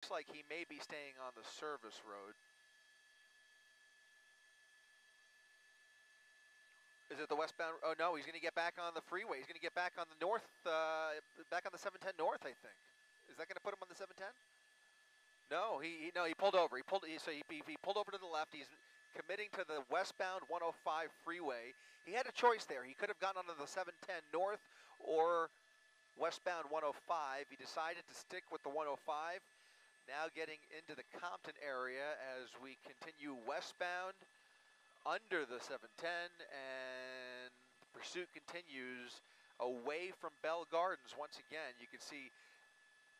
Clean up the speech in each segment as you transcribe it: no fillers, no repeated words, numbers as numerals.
Looks like he may be staying on the service road. Is it the westbound? Oh no, he's going to get back on the freeway. He's going to get back on the north, back on the 710 north, I think. Is that going to put him on the 710? No, he pulled over. He pulled over to the left. He's committing to the westbound 105 freeway. He had a choice there. He could have gone onto the 710 north or westbound 105. He decided to stick with the 105. Now getting into the Compton area as we continue westbound under the 710, and the pursuit continues away from Bell Gardens. Once again, you can see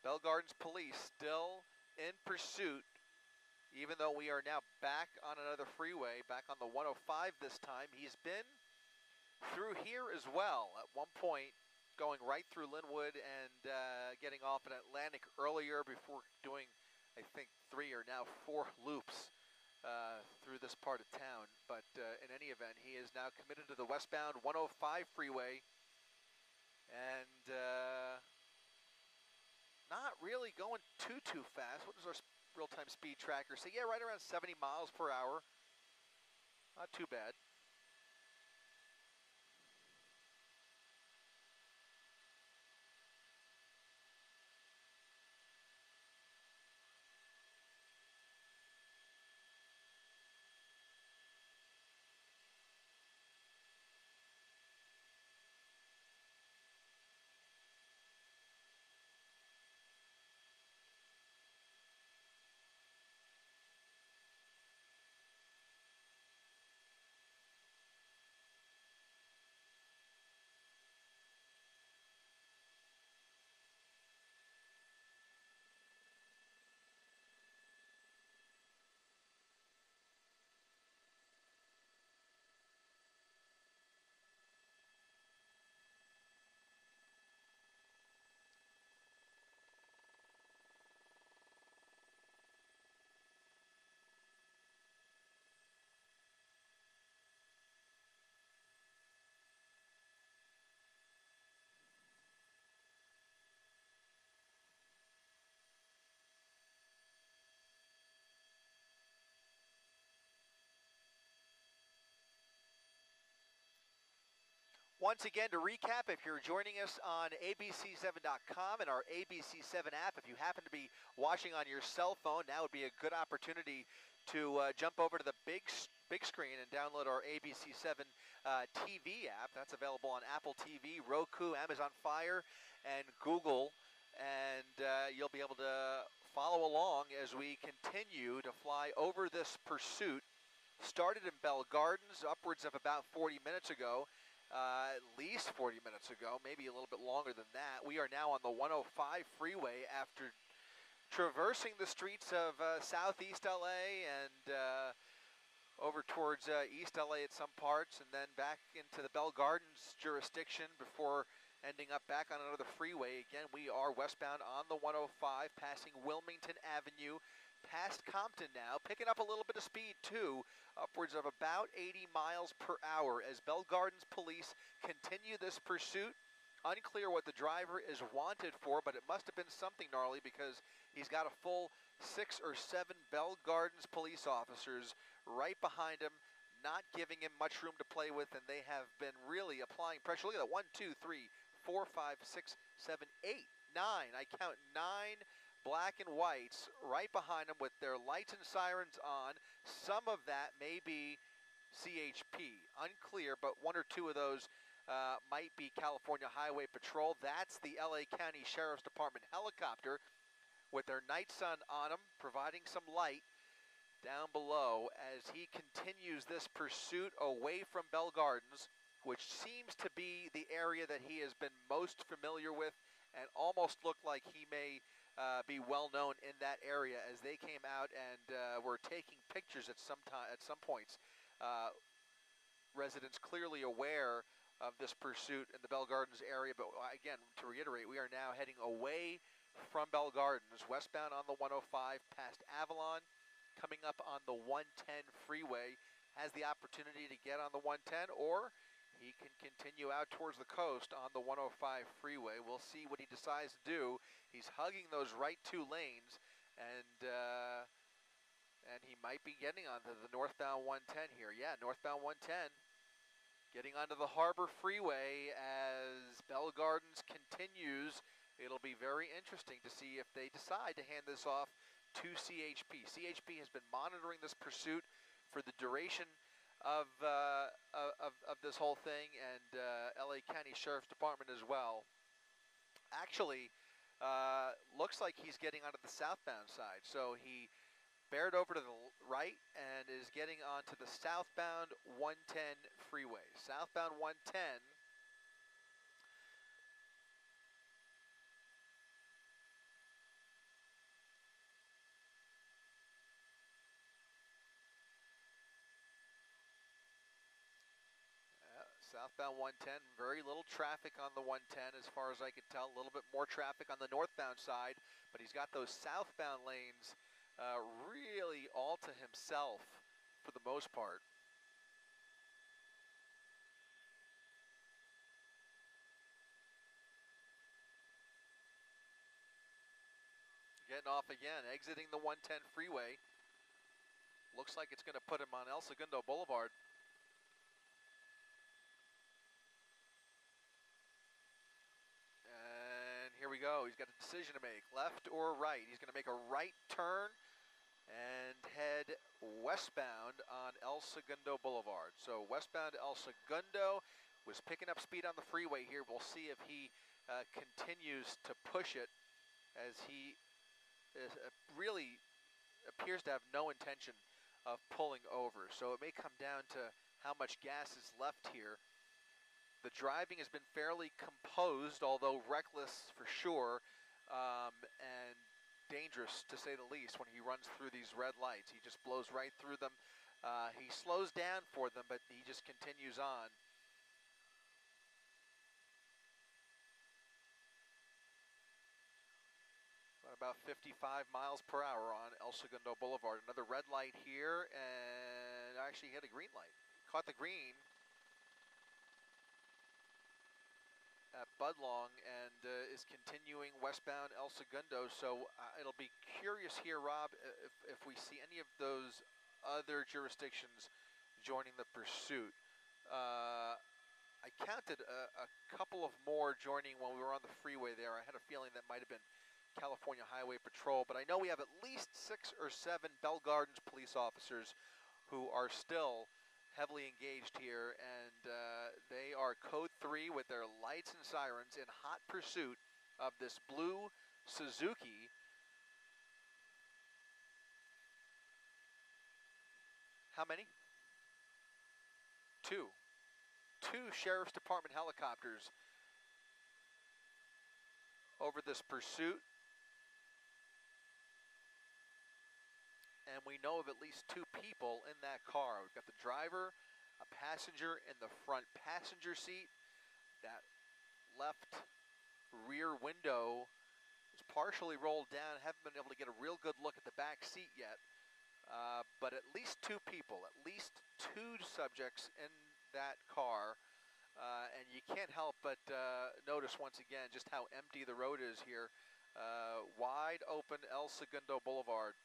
Bell Gardens police still in pursuit, even though we are now back on another freeway, back on the 105 this time. He's been through here as well at one point, going right through Linwood and getting off in Atlantic earlier before doing, I think, 3 or now 4 loops through this part of town. But in any event, he is now committed to the westbound 105 freeway and not really going too fast. What does our real-time speed tracker say? Yeah, right around 70 miles per hour. Not too bad. Once again, to recap, if you're joining us on abc7.com and our ABC7 app, if you happen to be watching on your cell phone, now would be a good opportunity to jump over to the big screen and download our ABC7 TV app. That's available on Apple TV, Roku, Amazon Fire, and Google. And you'll be able to follow along as we continue to fly over this pursuit. Started in Bell Gardens upwards of about 40 minutes ago. At least 40 minutes ago, maybe a little bit longer than that. We are now on the 105 freeway after traversing the streets of southeast LA and over towards East LA at some parts, and then back into the Bell Gardens jurisdiction before ending up back on another freeway. Again, we are westbound on the 105, passing Wilmington Avenue, past Compton now, picking up a little bit of speed too, upwards of about 80 miles per hour as Bell Gardens police continue this pursuit. Unclear what the driver is wanted for, but it must have been something gnarly because he's got a full 6 or 7 Bell Gardens police officers right behind him, not giving him much room to play with, and they have been really applying pressure. Look at that, 1, 2, 3, 4, 5, 6, 7, 8, 9. I count 9 black and whites right behind them with their lights and sirens on. Some of that may be CHP, unclear, but 1 or 2 of those might be California Highway Patrol. That's the LA County Sheriff's Department helicopter with their night sun on them, providing some light down below as he continues this pursuit away from Bell Gardens, which seems to be the area that he has been most familiar with and almost looked like he may be well known in that area as they came out and were taking pictures at some points. Residents clearly aware of this pursuit in the Bell Gardens area, but again, to reiterate, we are now heading away from Bell Gardens, westbound on the 105 past Avalon, coming up on the 110 freeway, has the opportunity to get on the 110, or he can continue out towards the coast on the 105 freeway. We'll see what he decides to do. He's hugging those right 2 lanes And he might be getting onto the northbound 110 here. Yeah, northbound 110. Getting onto the Harbor Freeway as Bell Gardens continues. It'll be very interesting to see if they decide to hand this off to CHP. CHP has been monitoring this pursuit for the duration of this whole thing, and LA County Sheriff's Department as well. Actually, looks like he's getting onto the southbound side. So he bared over to the right and is getting onto the southbound 110 freeway. Southbound 110. Southbound 110, very little traffic on the 110 as far as I could tell. A little bit more traffic on the northbound side, but he's got those southbound lanes really all to himself for the most part. Getting off again, exiting the 110 freeway. Looks like it's going to put him on El Segundo Boulevard. And here we go. He's got a decision to make, left or right. He's going to make a right turn and head westbound on El Segundo Boulevard. So westbound El Segundo was picking up speed on the freeway here. We'll see if he continues to push it as he really appears to have no intention of pulling over. So it may come down to how much gas is left here. The driving has been fairly composed, although reckless for sure, and dangerous to say the least when he runs through these red lights. He just blows right through them. He slows down for them, but he just continues on. About 55 miles per hour on El Segundo Boulevard. Another red light here, and actually hit a green light. Caught the green at Budlong and is continuing westbound El Segundo. So it'll be curious here, Rob, if we see any of those other jurisdictions joining the pursuit. I counted a couple of more joining when we were on the freeway there. I had a feeling that might have been California Highway Patrol, but I know we have at least 6 or 7 Bell Gardens police officers who are still heavily engaged here, and they are code 3 with their lights and sirens in hot pursuit of this blue Suzuki. How many? 2. 2 Sheriff's Department helicopters over this pursuit. And we know of at least 2 people in that car. We've got the driver, a passenger in the front passenger seat. That left rear window is partially rolled down. Haven't been able to get a real good look at the back seat yet. But at least 2 people, at least 2 subjects in that car. And you can't help but notice once again just how empty the road is here. Wide open El Segundo Boulevard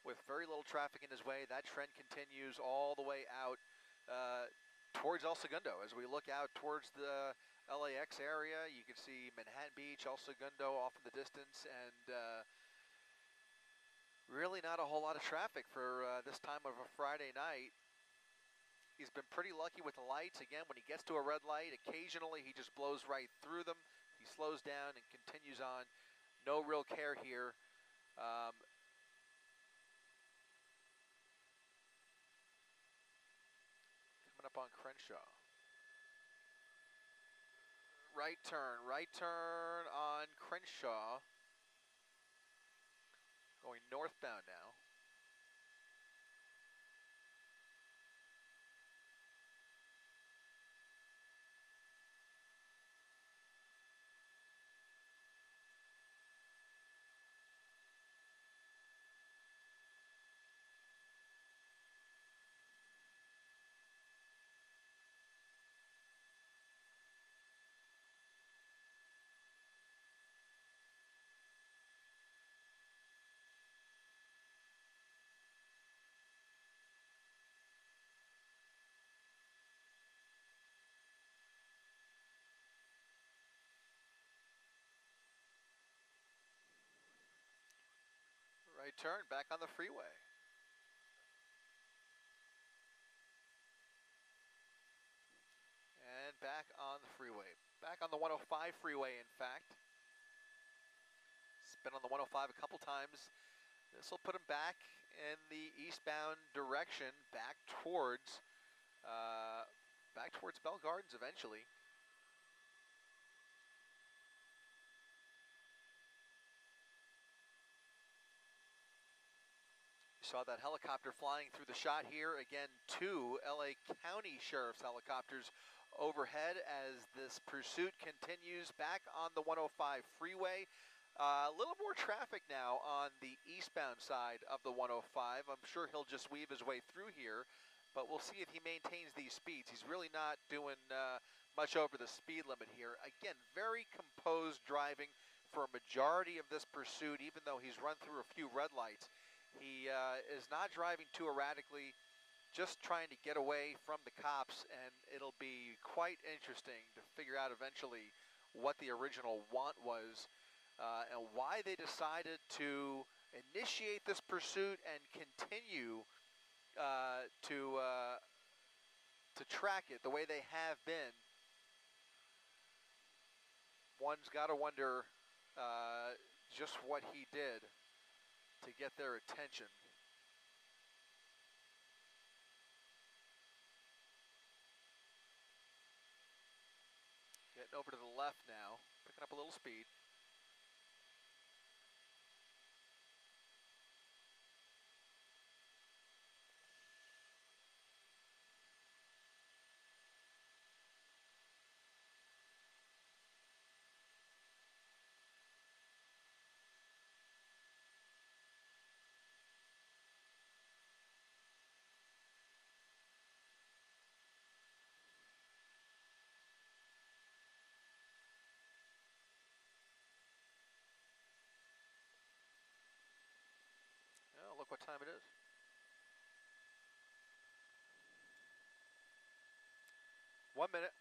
with very little traffic in his way. That trend continues all the way out towards El Segundo. As we look out towards the LAX area, you can see Manhattan Beach, El Segundo off in the distance, and really not a whole lot of traffic for this time of a Friday night. He's been pretty lucky with the lights. Again, when he gets to a red light, occasionally he just blows right through them. He slows down and continues on. No real care here. Coming up on Crenshaw. Right turn on Crenshaw. Going northbound now. right turn, back on the freeway. And back on the freeway. Back on the 105 freeway, in fact. He's been on the 105 a couple times. This will put him back in the eastbound direction, back towards Bell Gardens eventually. You saw that helicopter flying through the shot here. Again, 2 LA County Sheriff's helicopters overhead as this pursuit continues back on the 105 freeway. A little more traffic now on the eastbound side of the 105. I'm sure he'll just weave his way through here, but we'll see if he maintains these speeds. He's really not doing much over the speed limit here. Again, very composed driving for a majority of this pursuit, even though he's run through a few red lights. He is not driving too erratically, just trying to get away from the cops, and it'll be quite interesting to figure out eventually what the original want was and why they decided to initiate this pursuit and continue to track it the way they have been. One's got to wonder just what he did to get their attention. Getting over to the left now, picking up a little speed. Oh, look what time it is. One minute.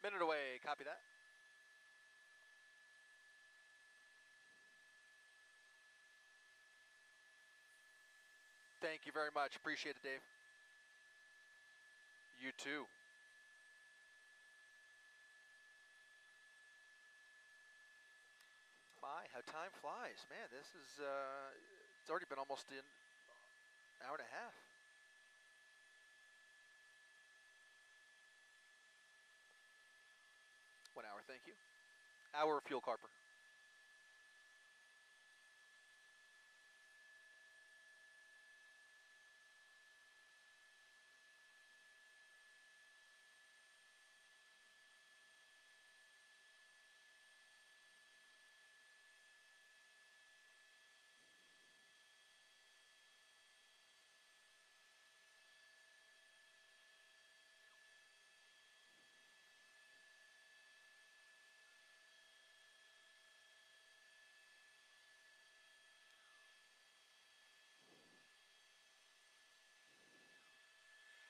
Minute away, copy that. Thank you very much, appreciate it, Dave. You too. My, how time flies. Man, this is, it's already been almost an hour and a half. One hour, thank you. Hour fuel carper.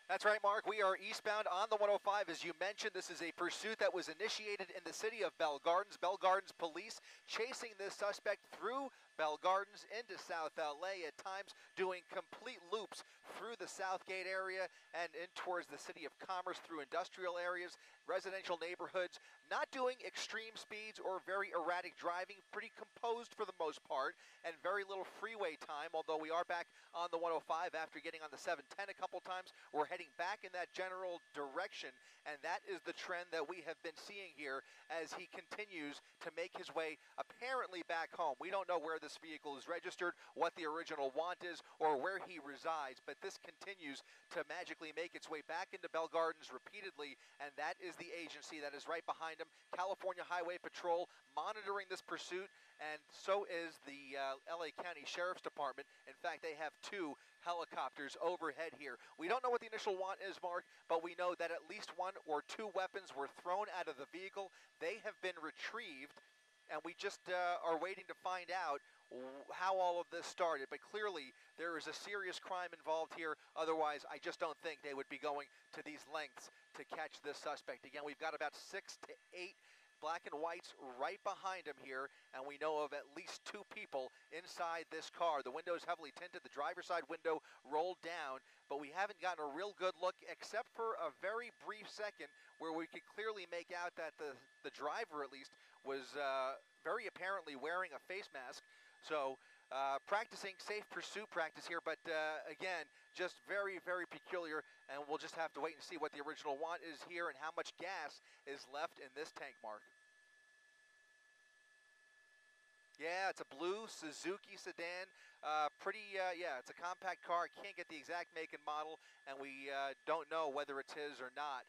That's right, Mark. We are eastbound on the 105. As you mentioned, this is a pursuit that was initiated in the city of Bell Gardens. Bell Gardens police chasing this suspect through Bell Gardens into South LA, at times doing complete loops through the Southgate area and in towards the city of Commerce through industrial areas, residential neighborhoods, not doing extreme speeds or very erratic driving, pretty composed for the most part, and very little freeway time, although we are back on the 105 after getting on the 710 a couple times. We're heading back in that general direction, and that is the trend that we have been seeing here as he continues to make his way apparently back home. We don't know where this vehicle is registered, what the original want is, or where he resides. But this continues to magically make its way back into Bell Gardens repeatedly, and that is the agency that is right behind him, California Highway Patrol, monitoring this pursuit, and so is the LA County Sheriff's Department. In fact, they have 2 helicopters overhead here. We don't know what the initial want is, Mark, but we know that at least 1 or 2 weapons were thrown out of the vehicle. They have been retrieved, and we just are waiting to find out how all of this started. But clearly, there is a serious crime involved here. Otherwise, I just don't think they would be going to these lengths to catch this suspect. Again, we've got about 6 to 8 black and whites right behind him here, and we know of at least 2 people inside this car. The window is heavily tinted, the driver's side window rolled down, but we haven't gotten a real good look except for a very brief second where we could clearly make out that the driver, at least, was very apparently wearing a face mask. So practicing safe pursuit practice here, but again, just very, very peculiar, and we'll just have to wait and see what the original want is here and how much gas is left in this tank, Mark. Yeah, it's a blue Suzuki sedan. Yeah, it's a compact car. I can't get the exact make and model, and we don't know whether it's his or not,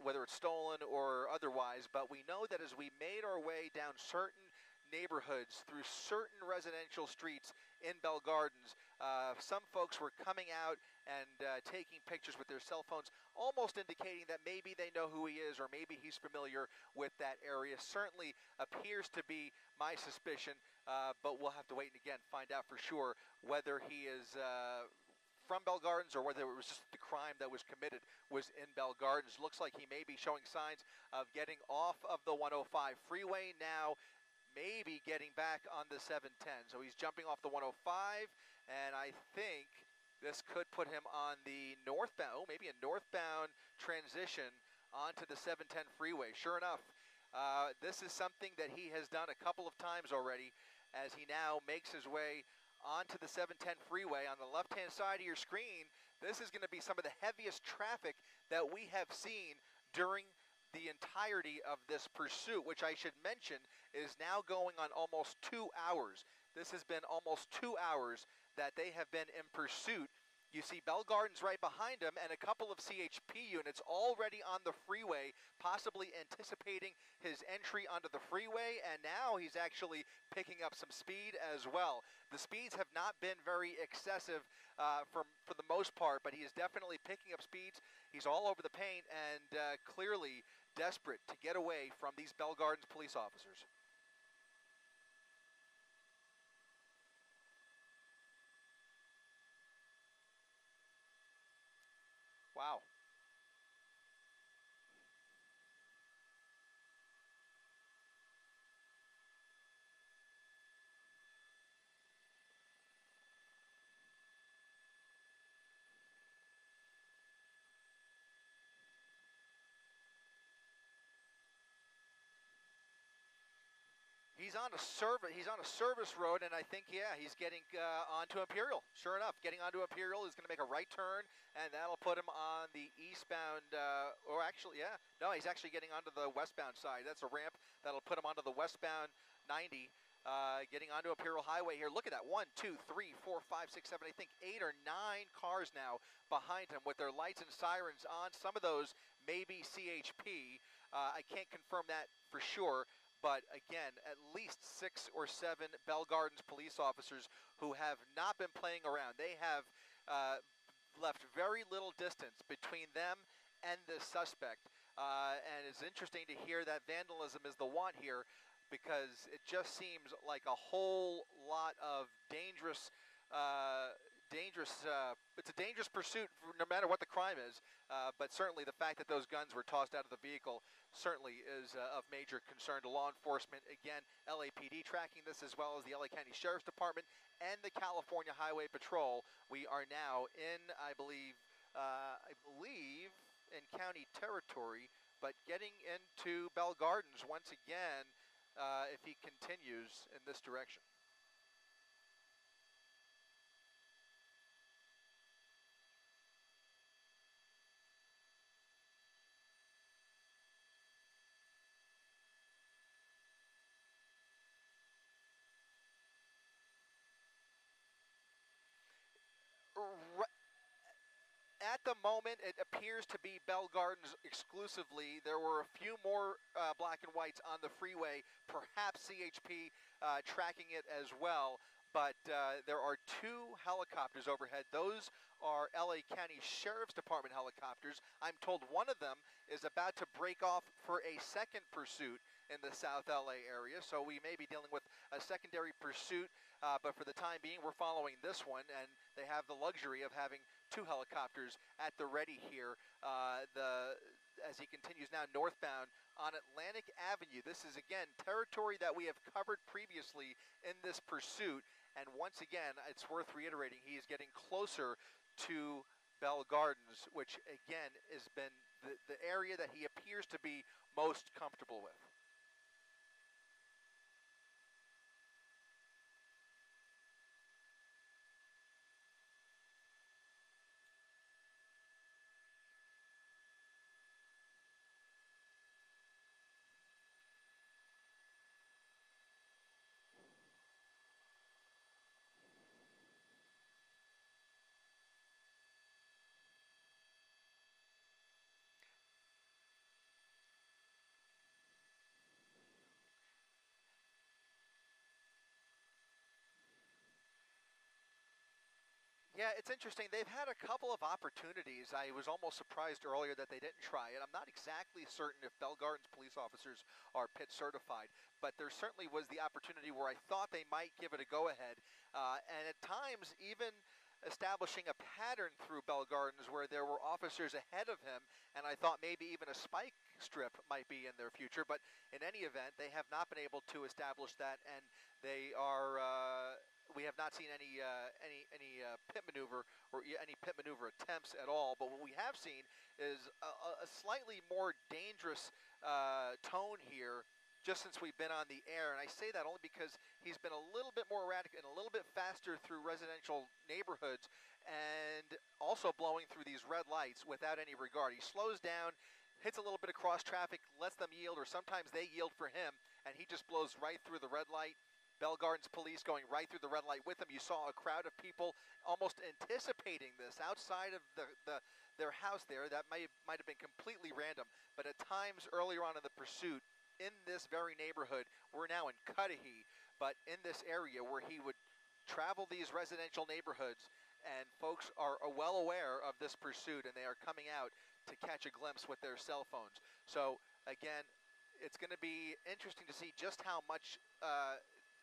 whether it's stolen or otherwise. But we know that as we made our way down certain neighborhoods through certain residential streets in Bell Gardens, some folks were coming out and taking pictures with their cell phones, almost indicating that maybe they know who he is or maybe he's familiar with that area. Certainly appears to be my suspicion, but we'll have to wait and again find out for sure whether he is from Bell Gardens or whether it was just the crime that was committed was in Bell Gardens. Looks like he may be showing signs of getting off of the 105 freeway now, maybe getting back on the 710. So he's jumping off the 105, and I think this could put him on the northbound, maybe a northbound transition onto the 710 freeway. Sure enough, this is something that he has done a couple of times already as he now makes his way onto the 710 freeway. On the left-hand side of your screen, this is going to be some of the heaviest traffic that we have seen during the entirety of this pursuit, which I should mention is now going on almost 2 hours. This has been almost 2 hours that they have been in pursuit. You see Bell Gardens right behind him and a couple of CHP units already on the freeway, possibly anticipating his entry onto the freeway, and now he's actually picking up some speed as well. The speeds have not been very excessive for the most part, but he is definitely picking up speeds. He's all over the paint and clearly desperate to get away from these Bell Gardens police officers. Wow. He's on a service road, and I think, yeah, he's getting onto Imperial. Sure enough, getting onto Imperial is going to make a right turn, and that'll put him on the eastbound, or actually, yeah, no, he's actually getting onto the westbound side. That's a ramp that'll put him onto the westbound 90, getting onto Imperial Highway here. Look at that, 1, 2, 3, 4, 5, 6, 7, I think 8 or 9 cars now behind him with their lights and sirens on. Some of those may be CHP. I can't confirm that for sure. But again, at least 6 or 7 Bell Gardens police officers who have not been playing around. They have left very little distance between them and the suspect. And it's interesting to hear that vandalism is the want here, because it just seems like a whole lot of dangerous, it's a dangerous pursuit no matter what the crime is. But certainly the fact that those guns were tossed out of the vehicle certainly is of major concern to law enforcement. Again, LAPD tracking this, as well as the LA County Sheriff's Department and the California Highway Patrol. We are now in, I believe, in county territory, but getting into Bell Gardens once again if he continues in this direction. At the moment, it appears to be Bell Gardens exclusively. There were a few more black and whites on the freeway, perhaps CHP tracking it as well. But there are two helicopters overhead. Those are LA County Sheriff's Department helicopters. I'm told one of them is about to break off for a second pursuit in the South LA area. So we may be dealing with a secondary pursuit. But for the time being, we're following this one, and they have the luxury of having two helicopters at the ready here. As he continues now northbound on Atlantic Avenue. This is, again, territory that we have covered previously in this pursuit. And once again, it's worth reiterating, he is getting closer to Bell Gardens, which, again, has been the area that he appears to be most comfortable with. Yeah, it's interesting. They've had a couple of opportunities. I was almost surprised earlier that they didn't try it. I'm not exactly certain if Bell Gardens police officers are PIT certified, but there certainly was the opportunity where I thought they might give it a go-ahead. And at times, even establishing a pattern through Bell Gardens where there were officers ahead of him, and I thought maybe even a spike strip might be in their future. But in any event, they have not been able to establish that, and they are. We have not seen any pit maneuver or any pit maneuver attempts at all. But what we have seen is a slightly more dangerous tone here just since we've been on the air. And I say that only because he's been a little bit more erratic and a little bit faster through residential neighborhoods and also blowing through these red lights without any regard. He slows down, hits a little bit of cross traffic, lets them yield, or sometimes they yield for him, and he just blows right through the red light. Bell Gardens police going right through the red light with him. You saw a crowd of people almost anticipating this outside of their house there. That might have been completely random, but at times earlier on in the pursuit, in this very neighborhood, we're now in Cudahy, but in this area where he would travel these residential neighborhoods, and folks are well aware of this pursuit, and they are coming out to catch a glimpse with their cell phones. So again, it's going to be interesting to see just how much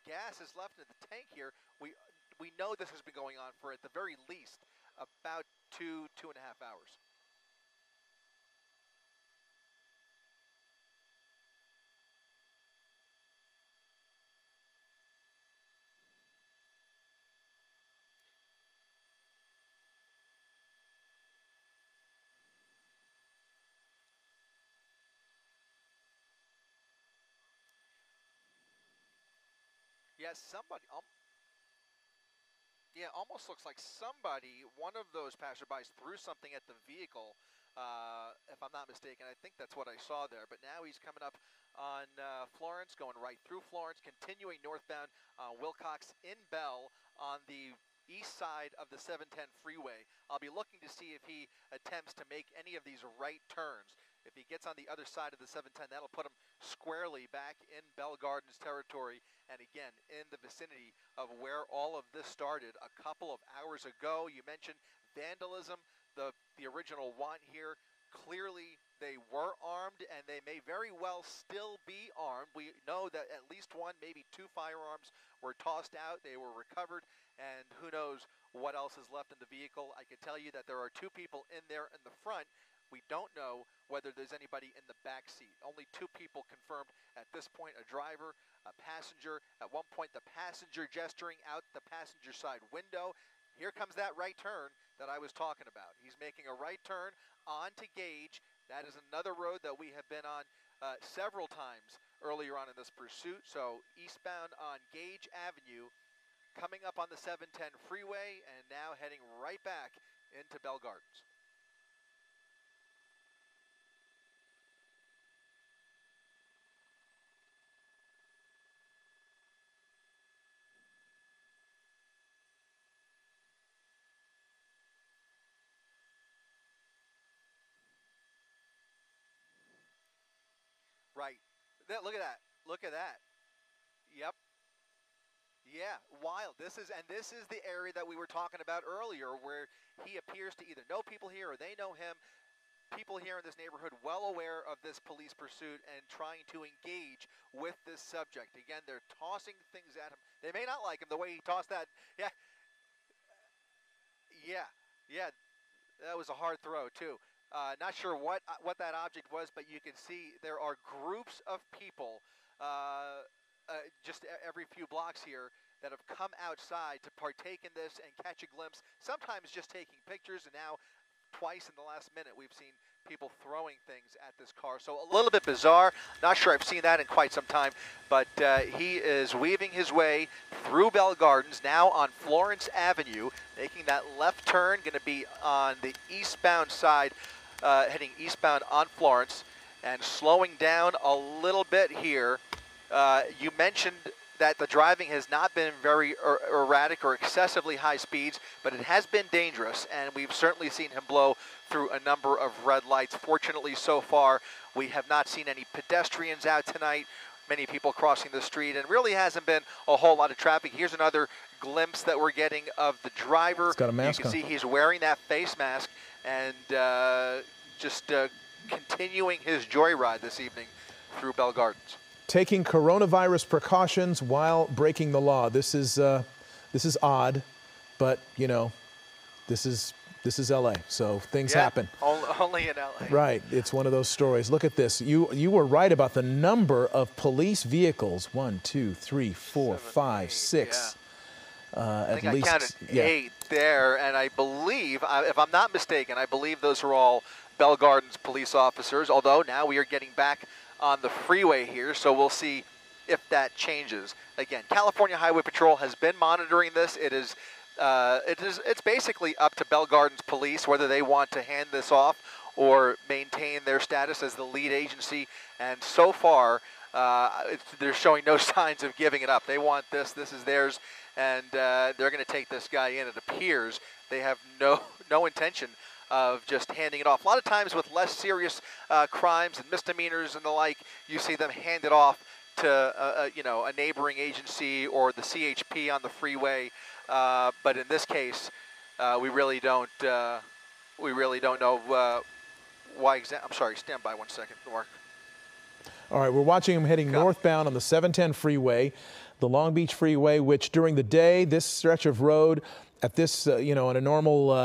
gas is left in the tank here. We know this has been going on for, at the very least, about 2.5 hours. Yes, yeah, almost looks like somebody, one of those passerbys, threw something at the vehicle, if I'm not mistaken. I think that's what I saw there. But now he's coming up on Florence, going right through Florence, continuing northbound Wilcox in Bell on the east side of the 710 freeway. I'll be looking to see if he attempts to make any of these right turns. If he gets on the other side of the 710, that'll put him squarely back in Bell Gardens territory, and again, in the vicinity of where all of this started a couple of hours ago. You mentioned vandalism, the original want here. Clearly, they were armed, and they may very well still be armed. We know that at least one, maybe two firearms were tossed out. They were recovered, and who knows what else is left in the vehicle. I can tell you that there are two people in there in the front. We don't know whether there's anybody in the back seat. Only two people confirmed at this point, a driver, a passenger. At one point, the passenger gesturing out the passenger side window. Here comes that right turn that I was talking about. He's making a right turn onto Gage. That is another road that we have been on several times earlier on in this pursuit. So eastbound on Gage Avenue, coming up on the 710 freeway, and now heading right back into Bell Gardens. Right. Look at that. Look at that. Yep. Yeah, wild. This is the area that we were talking about earlier, where he appears to either know people here or they know him. People here in this neighborhood well aware of this police pursuit and trying to engage with this subject. Again, they're tossing things at him. They may not like him the way he tossed that. Yeah, yeah, yeah. That was a hard throw too. Not sure what that object was, but you can see there are groups of people just every few blocks here that have come outside to partake in this and catch a glimpse. Sometimes just taking pictures, and now twice in the last minute we've seen people throwing things at this car. So a little bit bizarre. Not sure I've seen that in quite some time, but he is weaving his way through Bell Gardens, now on Florence Avenue, making that left turn, going to be on the eastbound side, heading eastbound on Florence, and slowing down a little bit here. You mentioned that the driving has not been very erratic or excessively high speeds, but it has been dangerous, and we've certainly seen him blow through a number of red lights. Fortunately, so far, we have not seen any pedestrians out tonight, many people crossing the street, and really hasn't been a whole lot of traffic. Here's another glimpse that we're getting of the driver. He's got a mask on. You can see he's wearing that face mask and just continuing his joyride this evening through Bell Gardens. Taking coronavirus precautions while breaking the law. This is odd, but you know, this is LA, so things happen. Only in LA. Right, it's one of those stories. Look at this. You were right about the number of police vehicles. 1, 2, 3, 4, 5, 6. I think I counted 8 there, and I believe, if I'm not mistaken, I believe those are all Bell Gardens police officers. Although now we are getting back on the freeway here, so we'll see if that changes. Again, California Highway Patrol has been monitoring this. It's basically up to Bell Gardens Police whether they want to hand this off or maintain their status as the lead agency. And so far, they're showing no signs of giving it up. They want this. This is theirs, and they're going to take this guy in. It appears they have no intention of just handing it off. A lot of times with less serious crimes and misdemeanors and the like, you see them hand it off to a neighboring agency or the CHP on the freeway. But in this case, we really don't know why exactly. I'm sorry. Stand by 1 second, Mark. All right, we're watching him heading northbound on the 710 freeway, the Long Beach Freeway, which during the day, this stretch of road at this, on a normal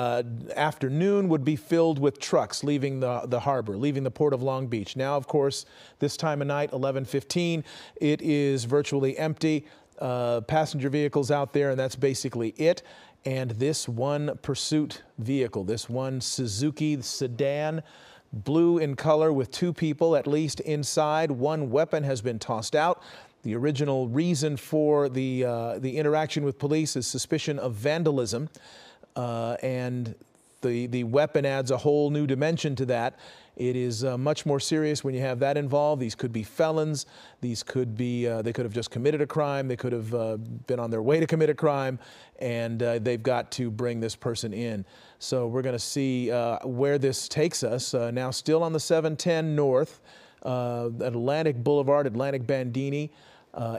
afternoon would be filled with trucks leaving the harbor, leaving the port of Long Beach. Now, of course, this time of night, 11:15, it is virtually empty. Passenger vehicles out there, and that's basically it. And this one pursuit vehicle, this one Suzuki sedan, blue in color with 2 people at least inside. One weapon has been tossed out. The original reason for the interaction with police is suspicion of vandalism, and the weapon adds a whole new dimension to that. It is much more serious when you have that involved. These could be felons. These could be, they could have just committed a crime. They could have been on their way to commit a crime, and they've got to bring this person in. So we're going to see where this takes us. Now still on the 710 north, Atlantic Boulevard, Atlantic Bandini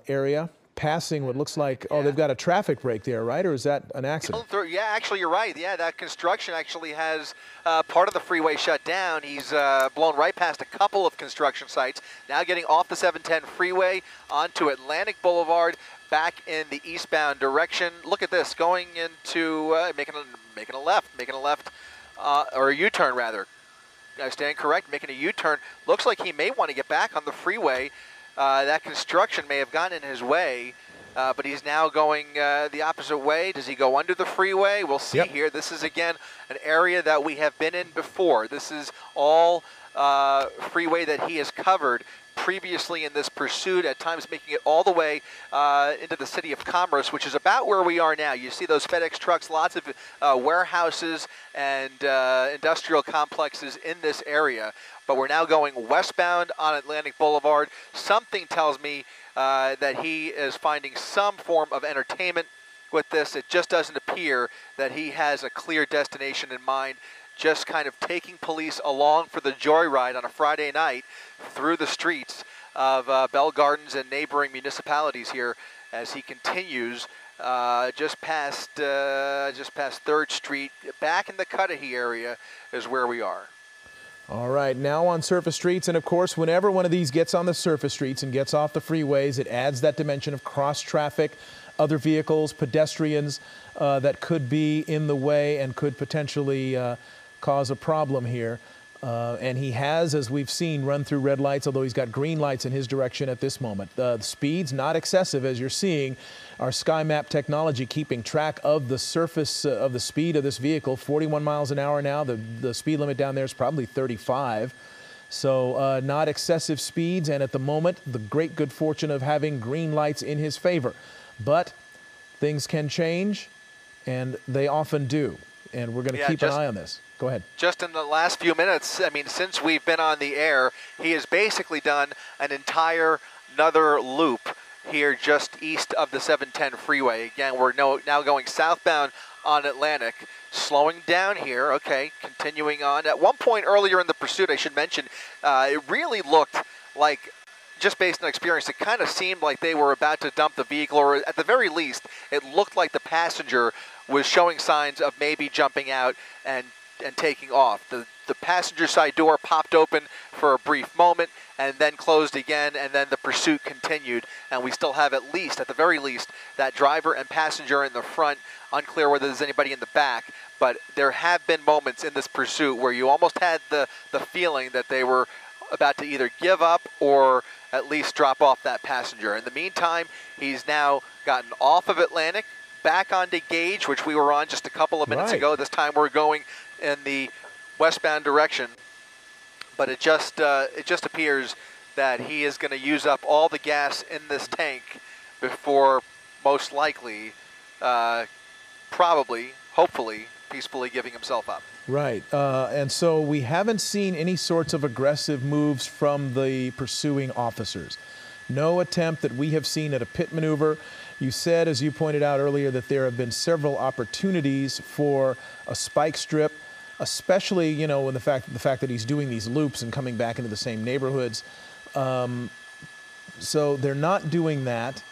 area, passing what looks like, they've got a traffic break there, right? Or is that an accident? Yeah, actually, you're right. Yeah, that construction actually has part of the freeway shut down. He's blown right past a couple of construction sites. Now getting off the 710 freeway onto Atlantic Boulevard, back in the eastbound direction. Look at this, going into, making a left, or a U-turn rather. I stand correct, making a U-turn. Looks like he may want to get back on the freeway. That construction may have gotten in his way, but he's now going the opposite way. Does he go under the freeway? We'll see here. This is, again, an area that we have been in before. This is all freeway that he has covered previously in this pursuit, at times making it all the way into the city of Commerce, which is about where we are now. You see those FedEx trucks, lots of warehouses and industrial complexes in this area. But we're now going westbound on Atlantic Boulevard. Something tells me that he is finding some form of entertainment with this. It just doesn't appear that he has a clear destination in mind, just kind of taking police along for the joyride on a Friday night through the streets of Bell Gardens and neighboring municipalities here as he continues just past 3rd Street. Back in the Cudahy area is where we are. All right, now on surface streets, and of course, whenever one of these gets on the surface streets and gets off the freeways, it adds that dimension of cross traffic, other vehicles, pedestrians that could be in the way and could potentially cause a problem here. And he has, as we've seen, run through red lights, although he's got green lights in his direction at this moment. The speed's not excessive, as you're seeing. Our sky map technology keeping track of the surface of the speed of this vehicle, 41 miles an hour now. The speed limit down there is probably 35. So not excessive speeds, and at the moment, the great good fortune of having green lights in his favor. But things can change, and they often do. And we're going to keep an eye on this. Go ahead. Just in the last few minutes, I mean, since we've been on the air, he has basically done an entire another loop here just east of the 710 freeway. Again, we're now going southbound on Atlantic, slowing down here. Okay, continuing on. At one point earlier in the pursuit, I should mention, it really looked like, just based on experience, it kind of seemed like they were about to dump the vehicle, or at the very least, it looked like the passenger was showing signs of maybe jumping out and taking off. The passenger side door popped open for a brief moment and then closed again, and then the pursuit continued, and we still have at the very least, that driver and passenger in the front. Unclear whether there's anybody in the back, but there have been moments in this pursuit where you almost had the feeling that they were about to either give up or at least drop off that passenger. In the meantime, he's now gotten off of Atlantic, back onto Gage, which we were on just a couple of minutes ago. This time we're going in the westbound direction, but it just appears that he is going to use up all the gas in this tank before most likely, probably, hopefully, peacefully giving himself up. Right, and so we haven't seen any sorts of aggressive moves from the pursuing officers. No attempt that we have seen at a pit maneuver. You said, as you pointed out earlier, that there have been several opportunities for a spike strip, especially, you know, in the fact that he's doing these loops and coming back into the same neighborhoods. So they're not doing that.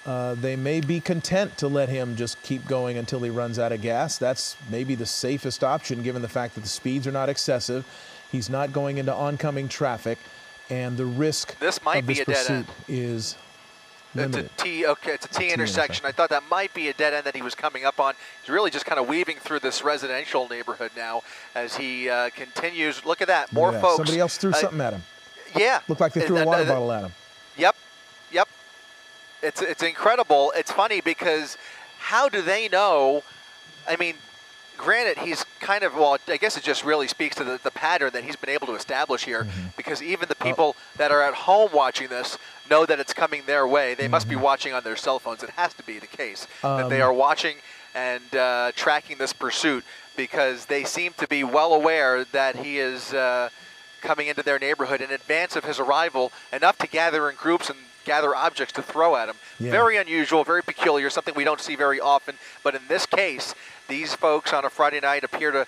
They may be content to let him just keep going until he runs out of gas. That's maybe the safest option, given the fact that the speeds are not excessive. He's not going into oncoming traffic, and the risk of this pursuit is limited. It's a T intersection. I thought that might be a dead end that he was coming up on. He's really just kind of weaving through this residential neighborhood now as he continues. Look at that, more folks. Somebody else threw something at him. Yeah. Looked like they threw a water bottle at him. Yep. It's incredible. It's funny because how do they know? I mean, granted, he's kind of, well, I guess it just really speaks to the pattern that he's been able to establish here, because even the people that are at home watching this know that it's coming their way. They must be watching on their cell phones. It has to be the case that they are watching and tracking this pursuit, because they seem to be well aware that he is coming into their neighborhood in advance of his arrival, enough to gather in groups and gather objects to throw at him. Yeah. Very unusual, very peculiar, something we don't see very often. But in this case, these folks on a Friday night appear to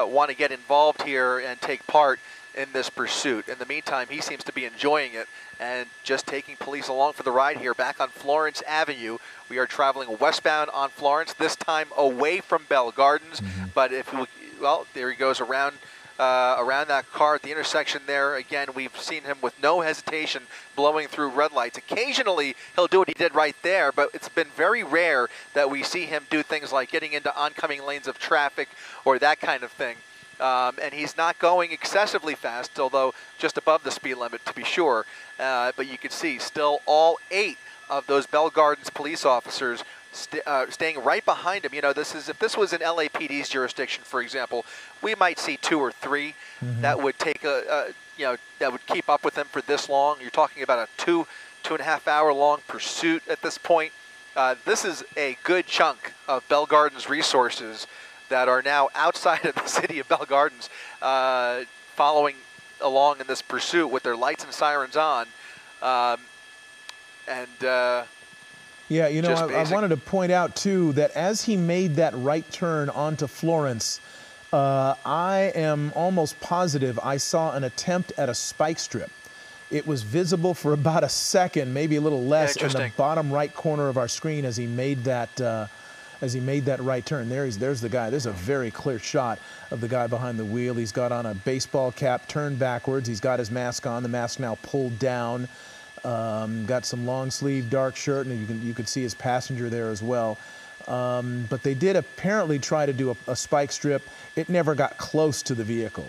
want to get involved here and take part in this pursuit. In the meantime, he seems to be enjoying it and just taking police along for the ride here back on Florence Avenue. We are traveling westbound on Florence, this time away from Bell Gardens. But well, there he goes around that car at the intersection there. Again, we've seen him with no hesitation blowing through red lights. Occasionally, he'll do what he did right there, but it's been very rare that we see him do things like getting into oncoming lanes of traffic or that kind of thing. And he's not going excessively fast, although just above the speed limit to be sure. But you can see still all 8 of those Bell Gardens police officers staying right behind him. You know, if this was in LAPD's jurisdiction, for example, we might see 2 or 3 that would take that would keep up with him for this long. You're talking about a 2.5 hour long pursuit at this point. This is a good chunk of Bell Gardens resources that are now outside of the city of Bell Gardens, following along in this pursuit with their lights and sirens on. Yeah, you know, I wanted to point out, too, that as he made that right turn onto Florence, I am almost positive I saw an attempt at a spike strip. It was visible for about a second, maybe a little less, in the bottom right corner of our screen as he made that right turn. There's the guy. There's a very clear shot of the guy behind the wheel. He's got on a baseball cap, turned backwards. He's got his mask on. The mask now pulled down. Got some long sleeve dark shirt, and you could see his passenger there as well. But they did apparently try to do a spike strip. It never got close to the vehicle.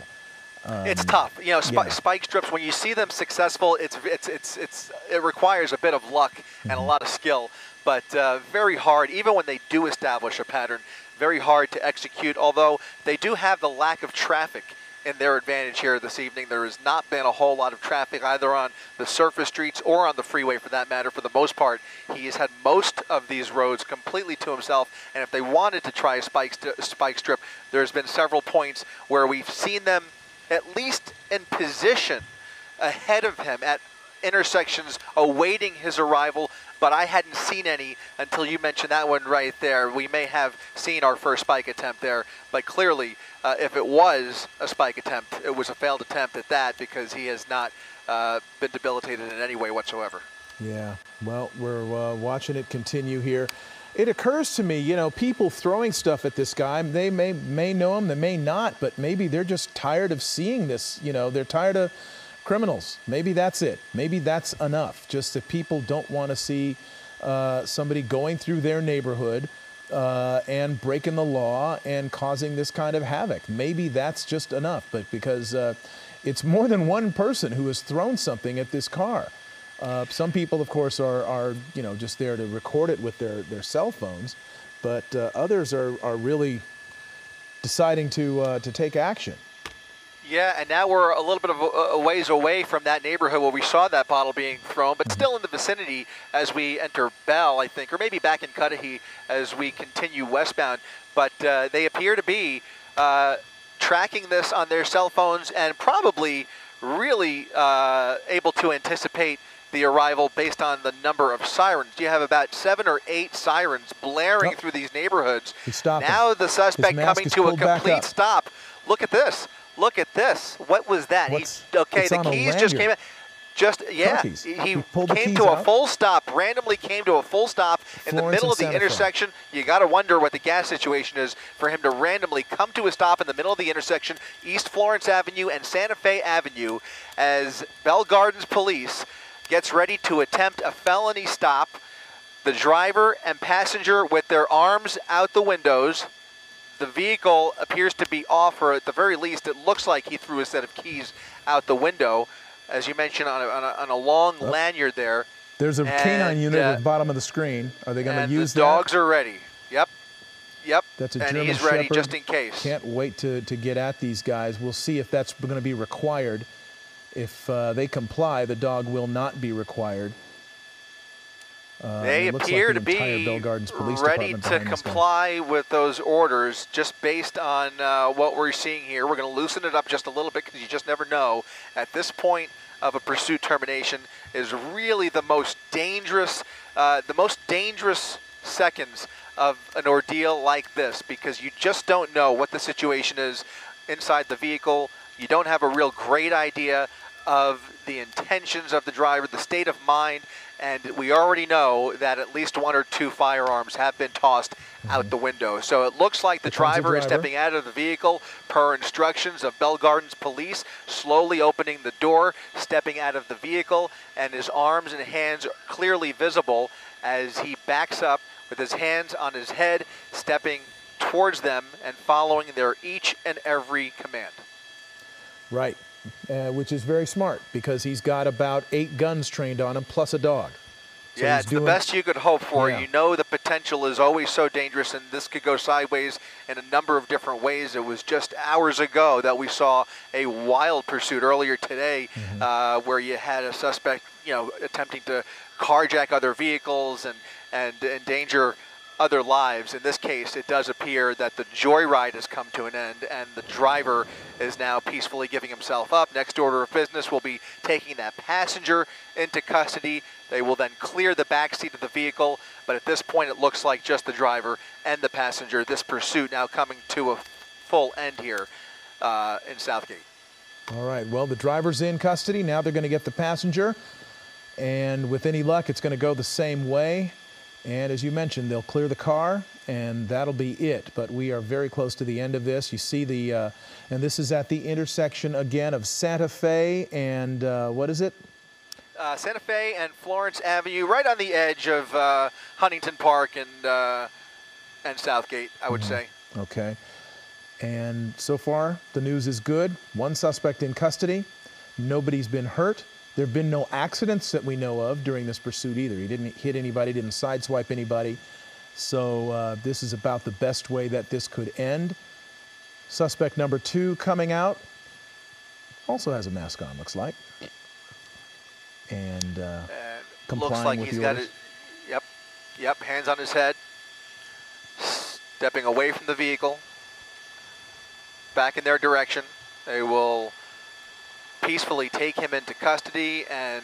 It's tough, you know. Spike strips, when you see them successful, it requires a bit of luck and a lot of skill, but very hard. Even when they do establish a pattern, very hard to execute. Although they do have the lack of traffic in their advantage here this evening. There has not been a whole lot of traffic either on the surface streets or on the freeway, for that matter. For the most part, he has had most of these roads completely to himself. And if they wanted to try a spike strip, there's been several points where we've seen them at least in position ahead of him at intersections awaiting his arrival, but I hadn't seen any until you mentioned that one right there. We may have seen our first spike attempt there, but clearly if it was a spike attempt, it was a failed attempt at that, because he has not been debilitated in any way whatsoever. Yeah, well, we're watching it continue here. It occurs to me, you know, people throwing stuff at this guy, they may know him, they may not, but maybe they're just tired of seeing this. You know, they're tired of criminals. Maybe that's it. Maybe that's enough. Just that people don't want to see somebody going through their neighborhood and breaking the law and causing this kind of havoc. Maybe that's just enough, but because it's more than one person who has thrown something at this car. Some people, of course, are you know, just there to record it with their cell phones, but others are really deciding to take action. Yeah, and now we're a little bit of a ways away from that neighborhood where we saw that bottle being thrown, but still in the vicinity as we enter Bell, I think, or maybe back in Cudahy as we continue westbound. But they appear to be tracking this on their cell phones and probably really able to anticipate the arrival based on the number of sirens. You have about 7 or 8 sirens blaring through these neighborhoods. Now the suspect coming to a complete stop. Look at this. Look at this. What was that? Okay, the keys just came out. He came to a full stop, randomly came to a full stop in the middle of the intersection. You got to wonder what the gas situation is for him to randomly come to a stop in the middle of the intersection, East Florence Avenue and Santa Fe Avenue, as Bell Gardens police gets ready to attempt a felony stop. The driver and passenger with their arms out the windows. The vehicle appears to be off, or at the very least, it looks like he threw a set of keys out the window, as you mentioned, on a long lanyard there. There's a canine unit at the bottom of the screen. Are they going to use that? The dogs are ready. Yep. That's a German and he's ready Shepherd. Just in case. Can't wait to get at these guys. We'll see if that's going to be required. If they comply, the dog will not be required. They appear to be ready to comply with those orders just based on what we're seeing here. We're going to loosen it up just a little bit because you just never know. At this point of a pursuit termination is really the most dangerous seconds of an ordeal like this, because you just don't know what the situation is inside the vehicle. You don't have a real great idea of the intentions of the driver, the state of mind, and we already know that at least 1 or 2 firearms have been tossed out the window. So it looks like the driver is stepping out of the vehicle per instructions of Bell Gardens police, slowly opening the door, stepping out of the vehicle, and his arms and hands clearly visible as he backs up with his hands on his head, stepping towards them and following their each and every command. Right. Which is very smart, because he's got about 8 guns trained on him, plus a dog. So yeah, it's the best you could hope for. Yeah. You know the potential is always so dangerous, and this could go sideways in a number of different ways. It was just hours ago that we saw a wild pursuit earlier today, where you had a suspect, attempting to carjack other vehicles and endanger other lives. In this case, it does appear that the joyride has come to an end, and the driver is now peacefully giving himself up. Next order of business will be taking that passenger into custody. They will then clear the back seat of the vehicle, but at this point it looks like just the driver and the passenger. This pursuit now coming to a full end here in Southgate. All right, well, the driver's in custody. Now they're going to get the passenger. And with any luck, it's going to go the same way. And as you mentioned, they'll clear the car, and that'll be it. But we are very close to the end of this. You see the, and this is at the intersection again of Santa Fe and what is it? Santa Fe and Florence Avenue, right on the edge of Huntington Park and Southgate, I would say. Okay. And so far, the news is good. One suspect in custody. Nobody's been hurt. There have been no accidents that we know of during this pursuit either. He didn't hit anybody, didn't sideswipe anybody. So this is about the best way that this could end. Suspect number 2 coming out. Also has a mask on, looks like. And complying looks like with he's the got orders. it. Yep, hands on his head. Stepping away from the vehicle. Back in their direction. They will peacefully take him into custody and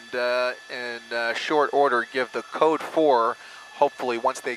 in short order give the code 4, hopefully once they